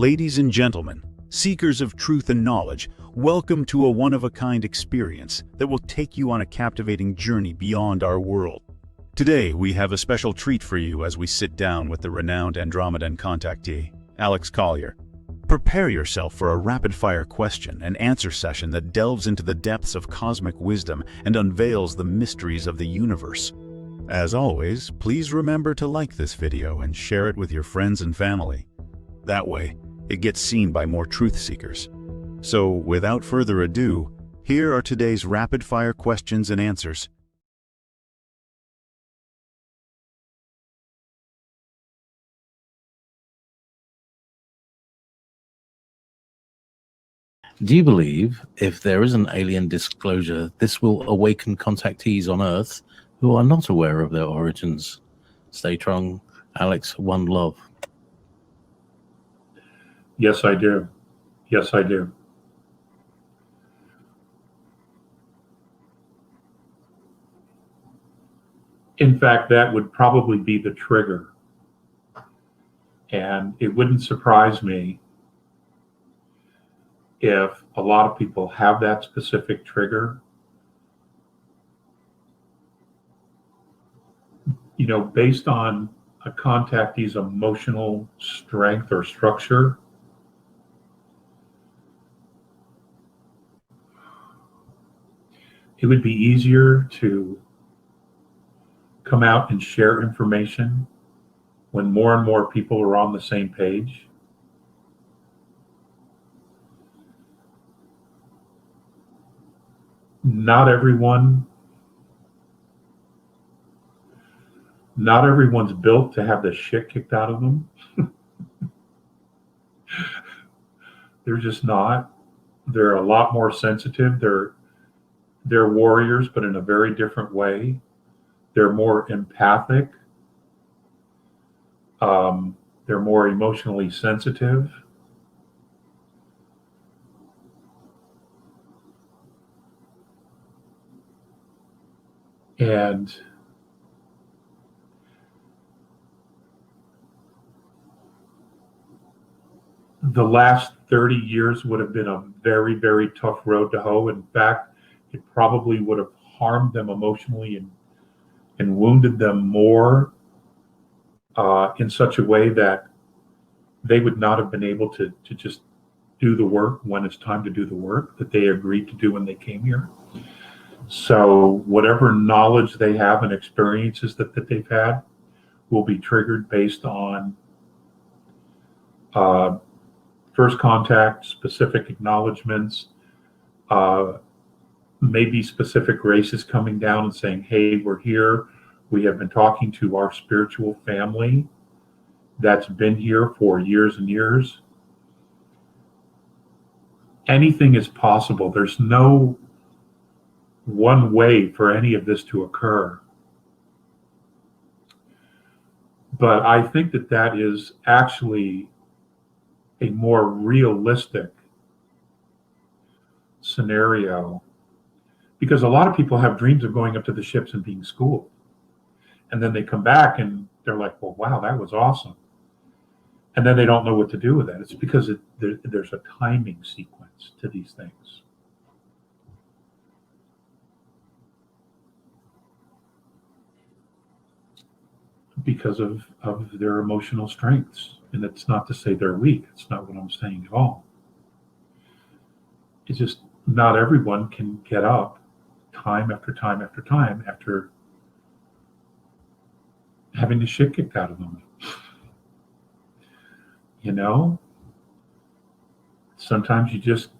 Ladies and gentlemen, seekers of truth and knowledge, welcome to a one-of-a-kind experience that will take you on a captivating journey beyond our world. Today, we have a special treat for you as we sit down with the renowned Andromedan contactee, Alex Collier. Prepare yourself for a rapid-fire question and answer session that delves into the depths of cosmic wisdom and unveils the mysteries of the universe. As always, please remember to like this video and share it with your friends and family. That way, it gets seen by more truth seekers. So, without further ado, here are today's rapid-fire questions and answers. Do you believe if there is an alien disclosure, this will awaken contactees on Earth who are not aware of their origins? Stay strong, Alex. One love. Yes, I do. Yes, I do. In fact, that would probably be the trigger. And it wouldn't surprise me if a lot of people have that specific trigger. You know, based on a contactee's emotional strength or structure, it would be easier to come out and share information when more and more people are on the same page. Not everyone's built to have the shit kicked out of them. They're just not. They're a lot more sensitive. They're warriors, but in a very different way. They're more empathic. They're more emotionally sensitive. And the last 30 years would have been a very, very tough road to hoe. In fact, it probably would have harmed them emotionally and wounded them more in such a way that they would not have been able to just do the work when it's time to do the work that they agreed to do when they came here. So whatever knowledge they have and experiences that they've had will be triggered based on first contact, specific acknowledgments, maybe specific races coming down and saying, hey, we're here. We have been talking to our spiritual family that's been here for years and years. Anything is possible. There's no one way for any of this to occur. But I think that is actually a more realistic scenario, because a lot of people have dreams of going up to the ships and being schooled. And then they come back and they're like, well, wow, that was awesome. And then they don't know what to do with that. It's because there's a timing sequence to these things. Because of their emotional strengths. And it's not to say they're weak. It's not what I'm saying at all. It's just not everyone can get up time after time after time after having the shit kicked out of them. You know? Sometimes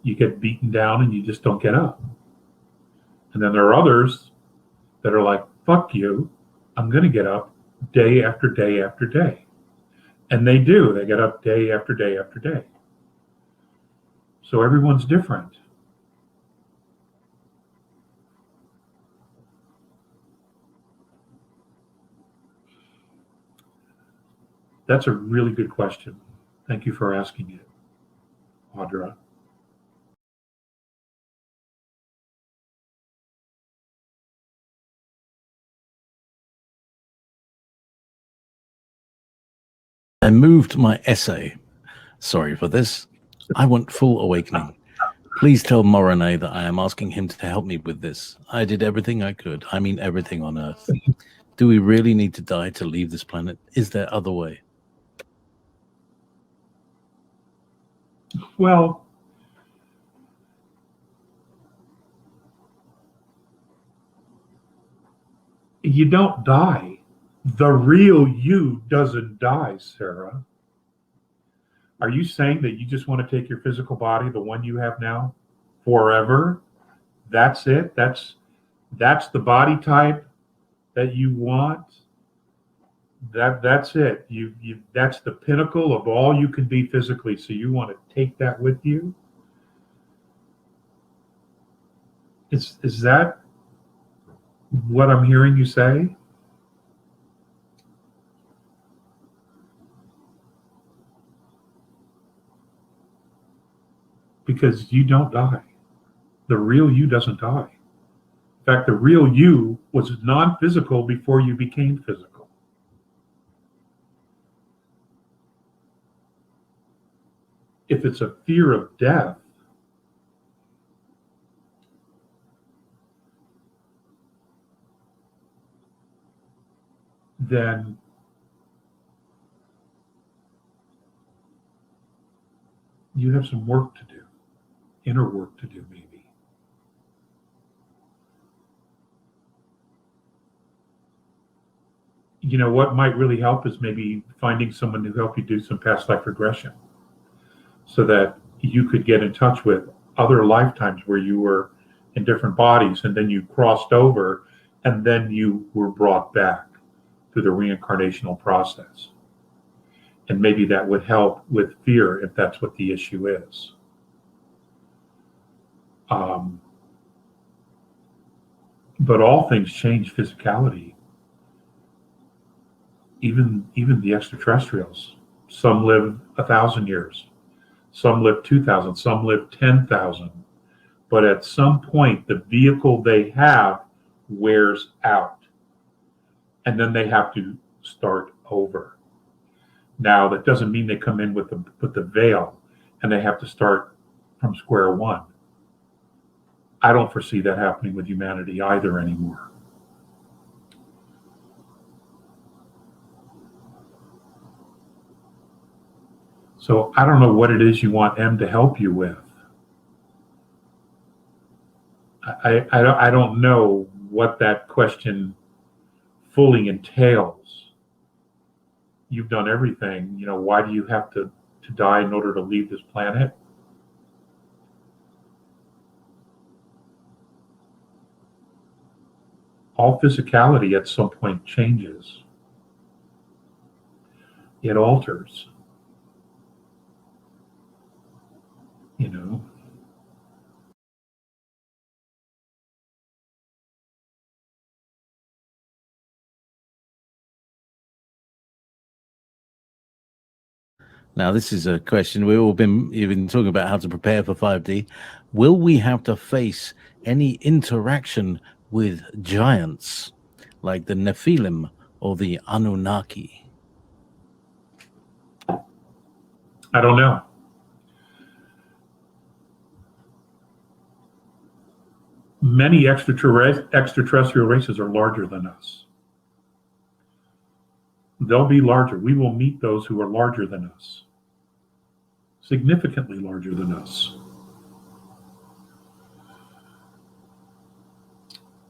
you get beaten down and you just don't get up. And then there are others that are like, fuck you, I'm going to get up day after day after day. And they do. They get up day after day after day. So everyone's different. That's a really good question. Thank you for asking it, Audra. I moved my essay Sorry for this. I want full awakening. Please tell Morane that I am asking him to help me with this. I did everything I could. I mean, everything on Earth. Do we really need to die to leave this planet? Is there other way? Well, you don't die. The real you doesn't die, Sarah. Are you saying that you just want to take your physical body, the one you have now, forever? That's it? That's the body type that you want? That's it. You that's the pinnacle of all you can be physically. So you want to take that with you? Is that what I'm hearing you say? Because you don't die. The real you doesn't die. In fact, the real you was non-physical before you became physical. If it's a fear of death, then you have some work to do, inner work to do, maybe. You know, what might really help is maybe finding someone to help you do some past life regression so that you could get in touch with other lifetimes where you were in different bodies and then you crossed over and then you were brought back through the reincarnational process. And maybe that would help with fear if that's what the issue is. But all things change physicality. Even the extraterrestrials. Some live 1,000 years. Some live 2,000. Some live 10,000. But at some point, the vehicle they have wears out. And then they have to start over. Now, that doesn't mean they come in with the veil and they have to start from square one. I don't foresee that happening with humanity either anymore. So I don't know what it is you want M to help you with. I don't know what that question fully entails. You've done everything. You know, why do you have to die in order to leave this planet? All physicality at some point changes. It alters. You know. Now, this is a question you've been talking about how to prepare for 5D. Will we have to face any interaction with giants like the Nephilim or the Anunnaki? I don't know. Many extraterrestrial races are larger than us. They'll be larger. We will meet those who are larger than us, significantly larger than us.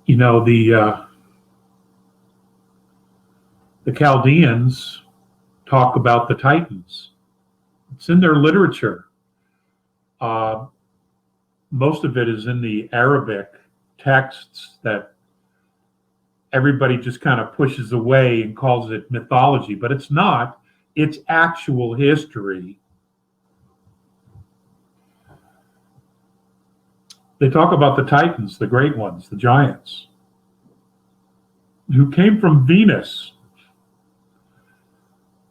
You know, the Chaldeans talk about the Titans. It's in their literature. Most of it is in the Arabic texts that everybody just kind of pushes away and calls it mythology, but it's not. It's actual history. They talk about the Titans, the great ones, the giants, who came from Venus.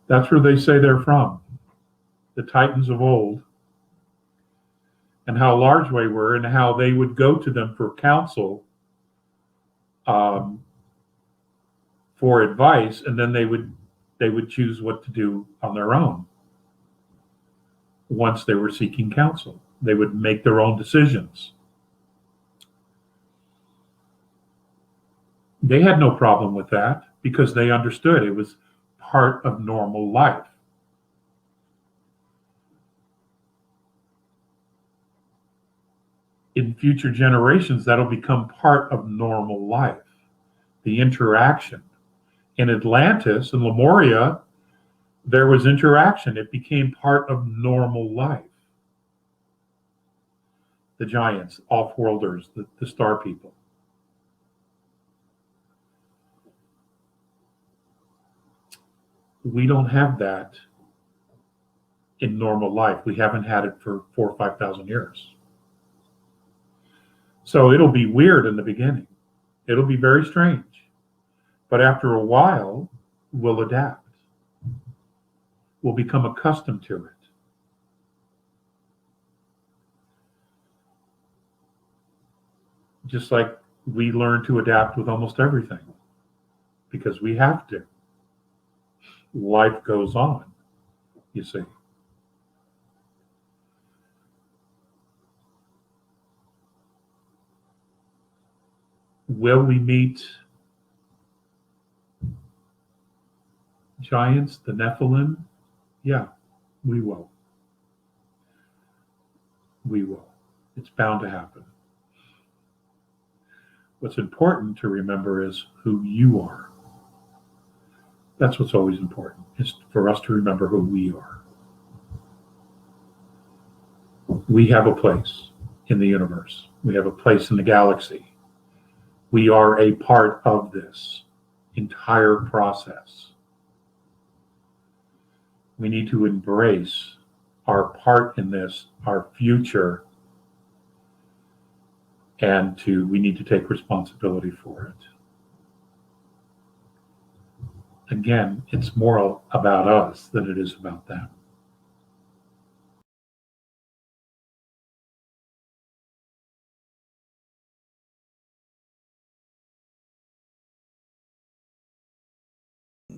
That's where they say they're from, the Titans of old, and how large they were and how they would go to them for counsel, for advice, and then they would choose what to do on their own. once they were seeking counsel. They would make their own decisions. They had no problem with that because they understood it was part of normal life. In future generations, that'll become part of normal life, the interaction. In Atlantis and Lemuria, there was interaction. It became part of normal life. The giants, off-worlders, the star people. We don't have that in normal life. We haven't had it for 4,000 or 5,000 years. So it'll be weird in the beginning. It'll be very strange. But after a while, we'll adapt. We'll become accustomed to it. Just like we learn to adapt with almost everything, because we have to. Life goes on, you see. Will we meet giants, the Nephilim? Yeah, we will. We will. It's bound to happen. What's important to remember is who you are. That's what's always important, is for us to remember who we are. We have a place in the universe. We have a place in the galaxy. We are a part of this entire process. We need to embrace our part in this, our future, and we need to take responsibility for it. Again, it's more about us than it is about them.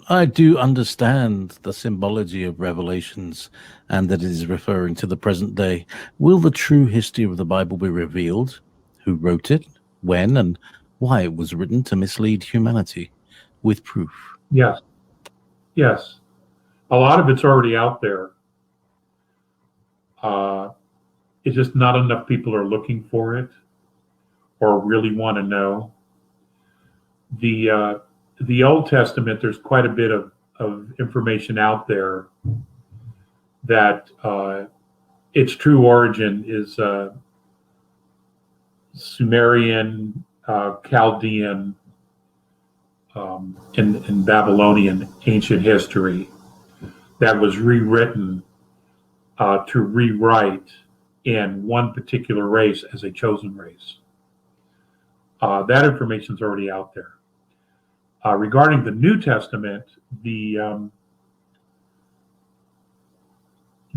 I do understand the symbology of Revelations and that it is referring to the present day. Will the true history of the Bible be revealed? Who wrote it, when, and why it was written to mislead humanity? With proof. Yes. Yes. A lot of it's already out there. It's just not enough people are looking for it or really want to know. The Old Testament, there's quite a bit of information out there that its true origin is Sumerian, Chaldean, and Babylonian ancient history that was rewritten to rewrite in one particular race as a chosen race. That information is already out there. Regarding the New Testament, the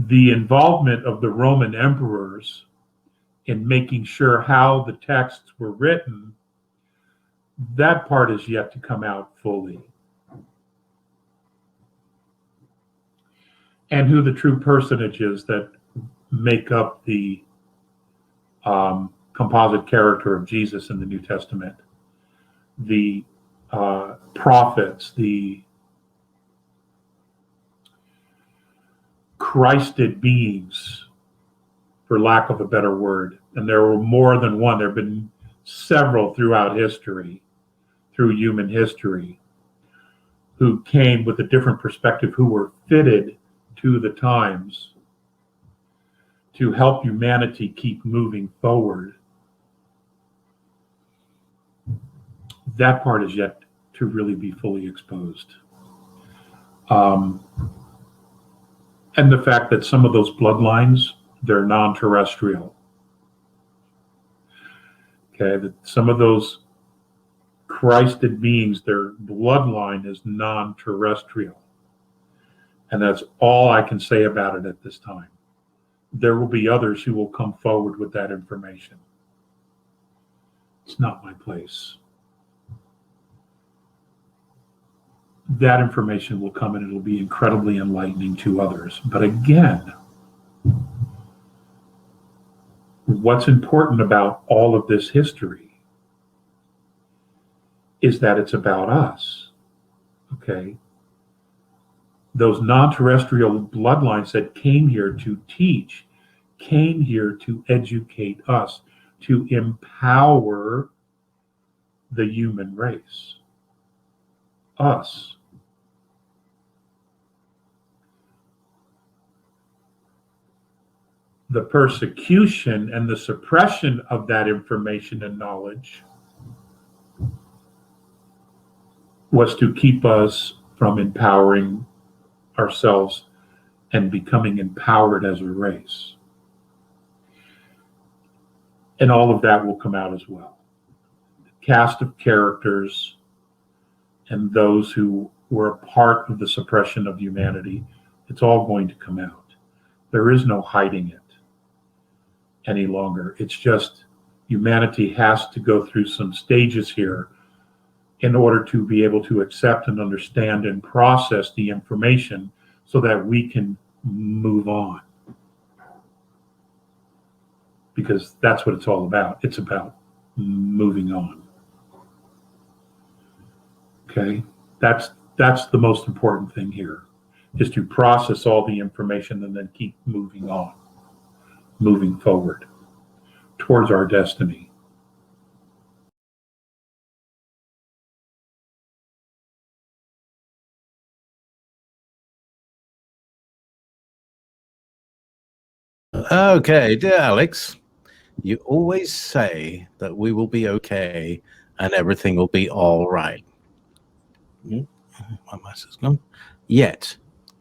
involvement of the Roman emperors in making sure how the texts were written, that part is yet to come out fully. And who the true personages that make up the composite character of Jesus in the New Testament, the prophets, the Christed beings, for lack of a better word. And there were more than one. There have been several throughout history, through human history, who came with a different perspective, who were fitted to the times to help humanity keep moving forward. That part is yet to really be fully exposed. And the fact that some of those bloodlines, they're non-terrestrial. Okay, that some of those Christed beings, their bloodline is non-terrestrial. And that's all I can say about it at this time. There will be others who will come forward with that information. It's not my place. That information will come and it'll be incredibly enlightening to others. But again, What's important about all of this history is that it's about us, okay? Those non-terrestrial bloodlines that came here to teach, came here to educate us, to empower the human race, us. The persecution and the suppression of that information and knowledge was to keep us from empowering ourselves and becoming empowered as a race. And all of that will come out as well. The cast of characters and those who were a part of the suppression of humanity, it's all going to come out. There is no hiding it any longer. It's just humanity has to go through some stages here in order to be able to accept and understand and process the information so that we can move on. Because that's what it's all about. It's about moving on. Okay? That's the most important thing here, is to process all the information and then keep moving on, moving forward towards our destiny. Okay, dear Alex, you always say that we will be okay and everything will be all right. My mouse is gone. Yet,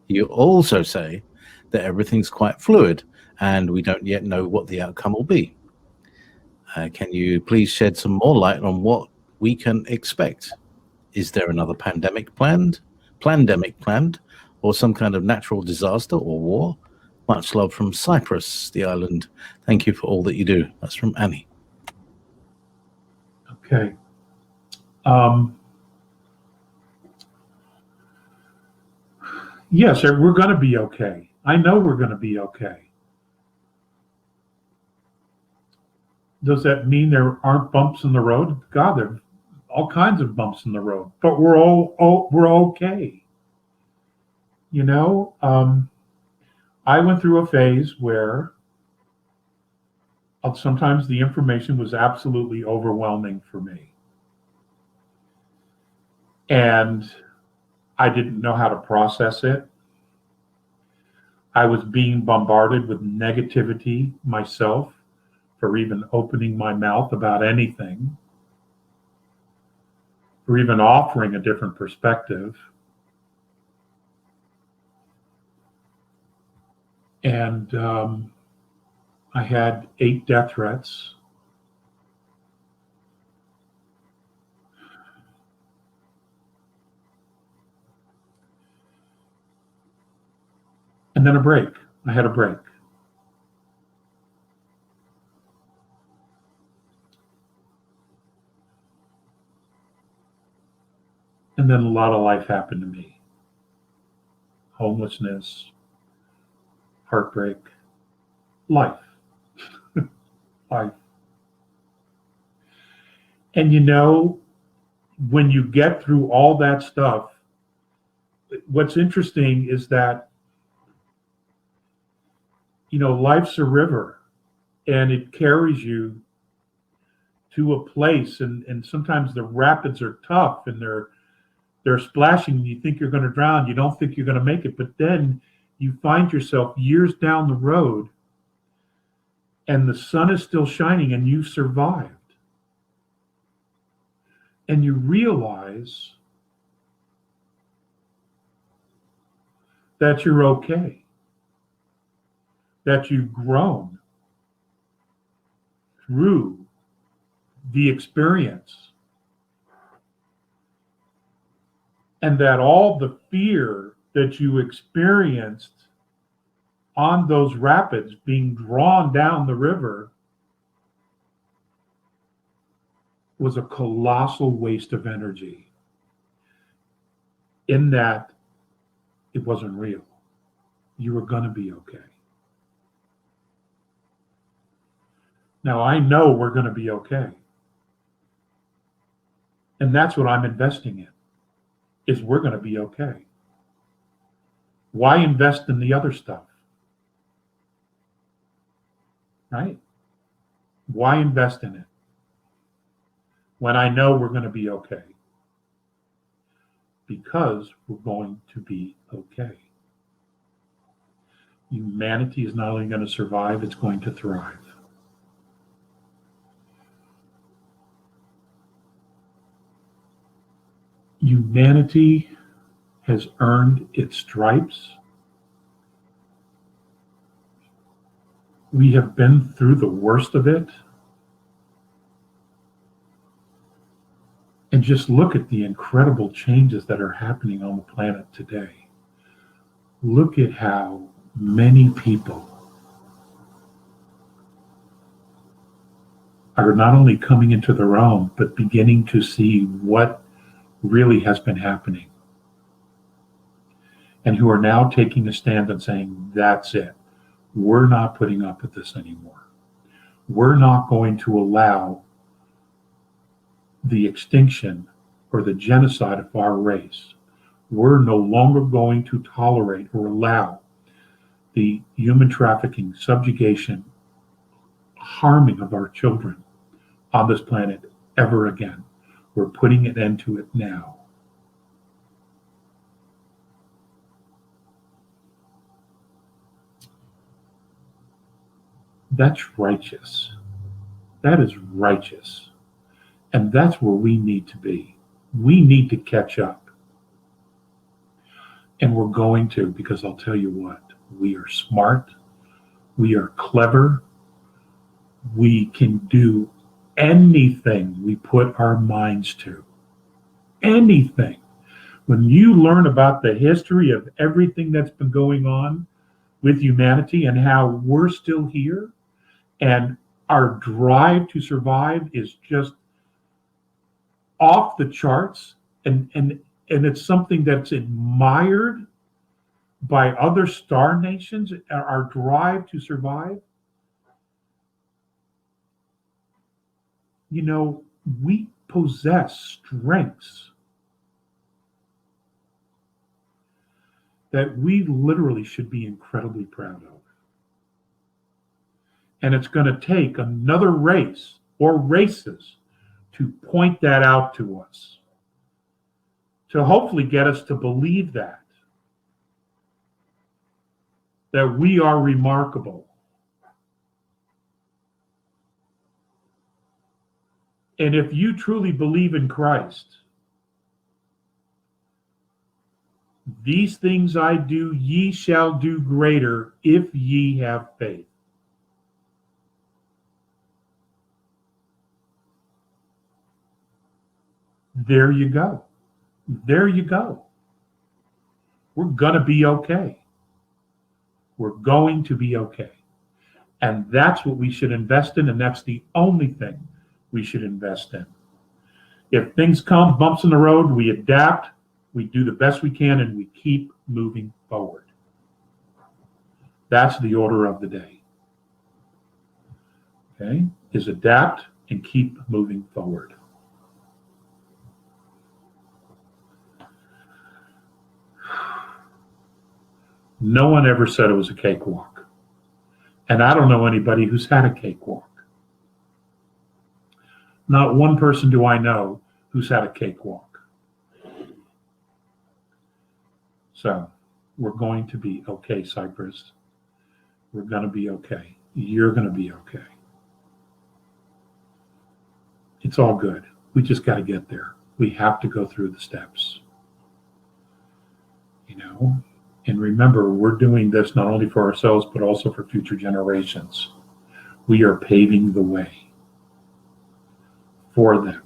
you also say that everything's quite fluid and we don't yet know what the outcome will be. Can you please shed some more light on what we can expect? Is there another pandemic planned, or some kind of natural disaster or war? Much love from Cyprus, the island. Thank you for all that you do. That's from Annie. Okay. Yes, we're going to be okay. I know we're going to be okay. Does that mean there aren't bumps in the road? God, there are all kinds of bumps in the road, but we're okay. You know, I went through a phase where sometimes the information was absolutely overwhelming for me. And I didn't know how to process it. I was being bombarded with negativity myself for even opening my mouth about anything, or even offering a different perspective. And I had 8 death threats. And then a break. I had a break. And then a lot of life happened to me. Homelessness, heartbreak, life. Life. And you know, when you get through all that stuff, what's interesting is that, you know, life's a river and it carries you to a place, and sometimes the rapids are tough and they're splashing and you think you're going to drown, you don't think you're going to make it, but then you find yourself years down the road and the sun is still shining and you survived. And you realize that you're okay, that you've grown through the experience, and that all the fear that you experienced on those rapids being drawn down the river was a colossal waste of energy, in that it wasn't real. You were going to be okay. Now, I know we're going to be okay. And that's what I'm investing in, is we're going to be okay. Why invest in the other stuff? Right? Why invest in it when I know we're going to be okay? Because we're going to be okay. Humanity is not only going to survive, it's going to thrive. Humanity has earned its stripes. We have been through the worst of it. And just look at the incredible changes that are happening on the planet today. Look at how many people are not only coming into their own, but beginning to see what really has been happening. And who are now taking a stand and saying, that's it. We're not putting up with this anymore. We're not going to allow the extinction or the genocide of our race. We're no longer going to tolerate or allow the human trafficking, subjugation, harming of our children on this planet ever again. We're putting an end to it now. That's righteous. That is righteous. And that's where we need to be. We need to catch up. And we're going to, because I'll tell you what, we are smart, we are clever, we can do anything we put our minds to. Anything. When you learn about the history of everything that's been going on with humanity and how we're still here, and our drive to survive is just off the charts, and it's something that's admired by other star nations, our drive to survive. You know, we possess strengths that we literally should be incredibly proud of. And it's going to take another race or races to point that out to us, to hopefully get us to believe that we are remarkable. And if you truly believe in Christ, these things I do, ye shall do greater if ye have faith. There you go. There you go. We're going to be okay. We're going to be okay. And that's what we should invest in, and that's the only thing we should invest in. If things come, bumps in the road, we adapt, we do the best we can, and we keep moving forward. That's the order of the day. Okay? Is adapt and keep moving forward. No one ever said it was a cakewalk. And I don't know anybody who's had a cakewalk. Not one person do I know who's had a cakewalk. So we're going to be okay, Cypress. We're going to be okay. You're going to be okay. It's all good. We just got to get there. We have to go through the steps. You know? And remember, we're doing this not only for ourselves, but also for future generations. We are paving the way for them.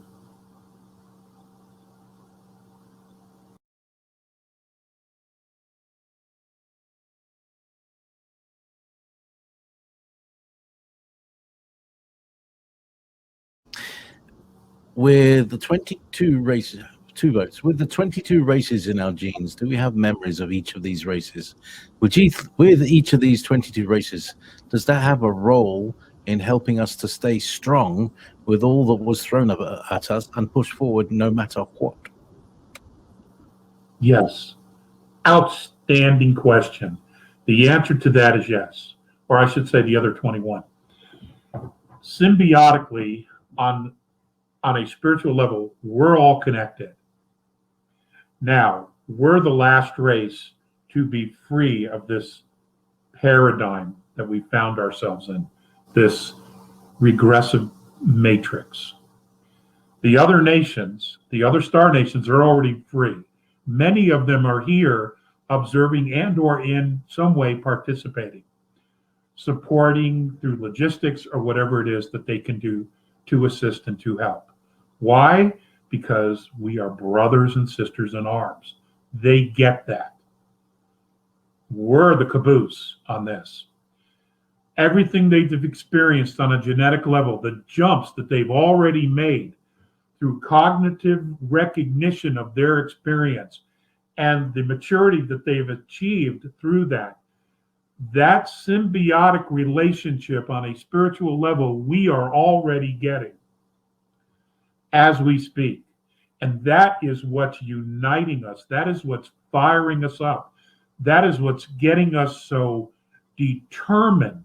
With the 22 races, 2 votes. With the 22 races in our genes, do we have memories of each of these races? With each of these 22 races, does that have a role in helping us to stay strong with all that was thrown at us and push forward no matter what? Yes. Outstanding question. The answer to that is yes. Or I should say the other 21. Symbiotically, on a spiritual level, we're all connected. Now, we're the last race to be free of this paradigm that we found ourselves in, this regressive matrix. The other nations, the other star nations, are already free. Many of them are here observing and or in some way participating, supporting through logistics or whatever it is that they can do to assist and to help. Why? Because we are brothers and sisters in arms. They get that. We're the caboose on this. Everything they've experienced on a genetic level, the jumps that they've already made through cognitive recognition of their experience and the maturity that they've achieved through that symbiotic relationship on a spiritual level, we are already getting as we speak. And that is what's uniting us. That is what's firing us up. That is what's getting us so determined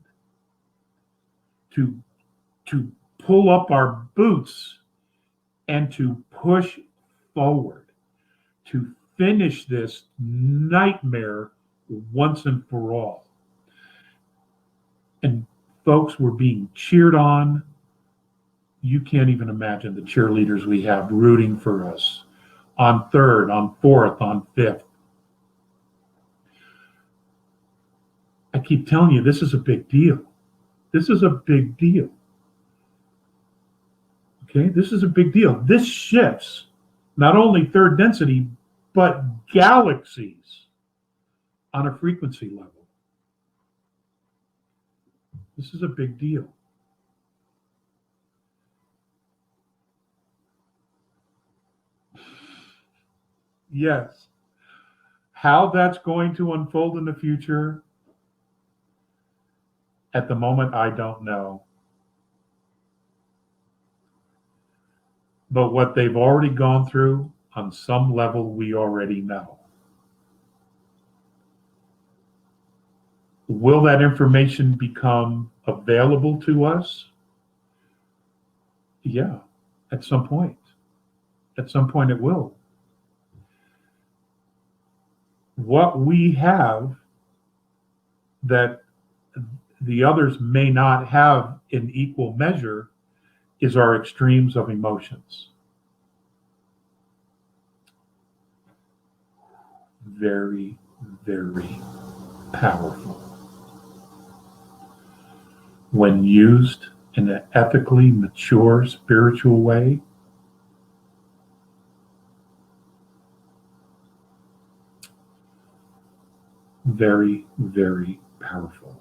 to pull up our boots and to push forward, to finish this nightmare once and for all. And folks, we're being cheered on. You can't even imagine the cheerleaders we have rooting for us on 3rd, on 4th, on 5th. I keep telling you, this is a big deal. This is a big deal. Okay, this is a big deal. This shifts not only third density, but galaxies on a frequency level. This is a big deal. Yes. How that's going to unfold in the future, at the moment, I don't know. But what they've already gone through, on some level, we already know. Will that information become available to us? Yeah, at some point. At some point it will. What we have that the others may not have in equal measure is our extremes of emotions. Very, very powerful. When used in an ethically mature spiritual way, very, very powerful.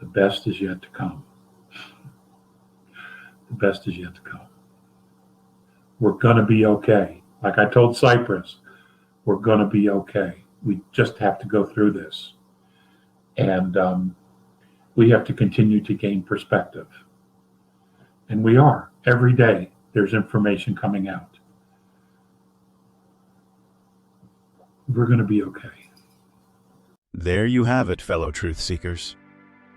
The best is yet to come. The best is yet to come. We're going to be okay. Like I told Cyprus, we're going to be okay. We just have to go through this. And we have to continue to gain perspective. And we are. Every day, there's information coming out. We're going to be okay. There you have it, fellow truth seekers.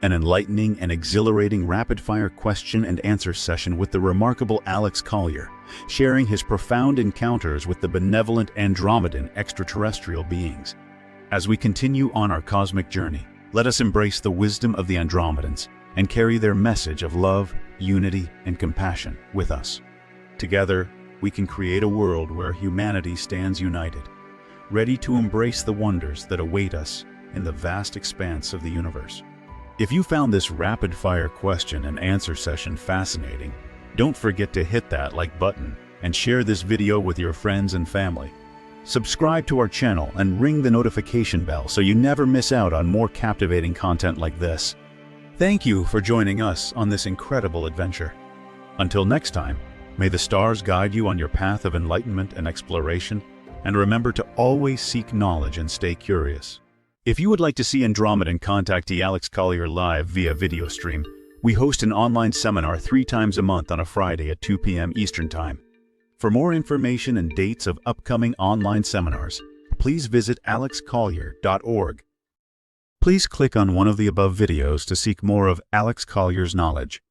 An enlightening and exhilarating rapid-fire question and answer session with the remarkable Alex Collier, sharing his profound encounters with the benevolent Andromedan extraterrestrial beings. As we continue on our cosmic journey, let us embrace the wisdom of the Andromedans and carry their message of love, unity, and compassion with us. Together, we can create a world where humanity stands united, ready to embrace the wonders that await us in the vast expanse of the universe. If you found this rapid-fire question and answer session fascinating, don't forget to hit that like button and share this video with your friends and family. Subscribe to our channel and ring the notification bell so you never miss out on more captivating content like this. Thank you for joining us on this incredible adventure. Until next time, may the stars guide you on your path of enlightenment and exploration, and remember to always seek knowledge and stay curious. If you would like to see Andromedan contactee Alex Collier live via video stream, we host an online seminar 3 times a month on a Friday at 2 p.m. Eastern Time. For more information and dates of upcoming online seminars, please visit alexcollier.org. Please click on one of the above videos to seek more of Alex Collier's knowledge.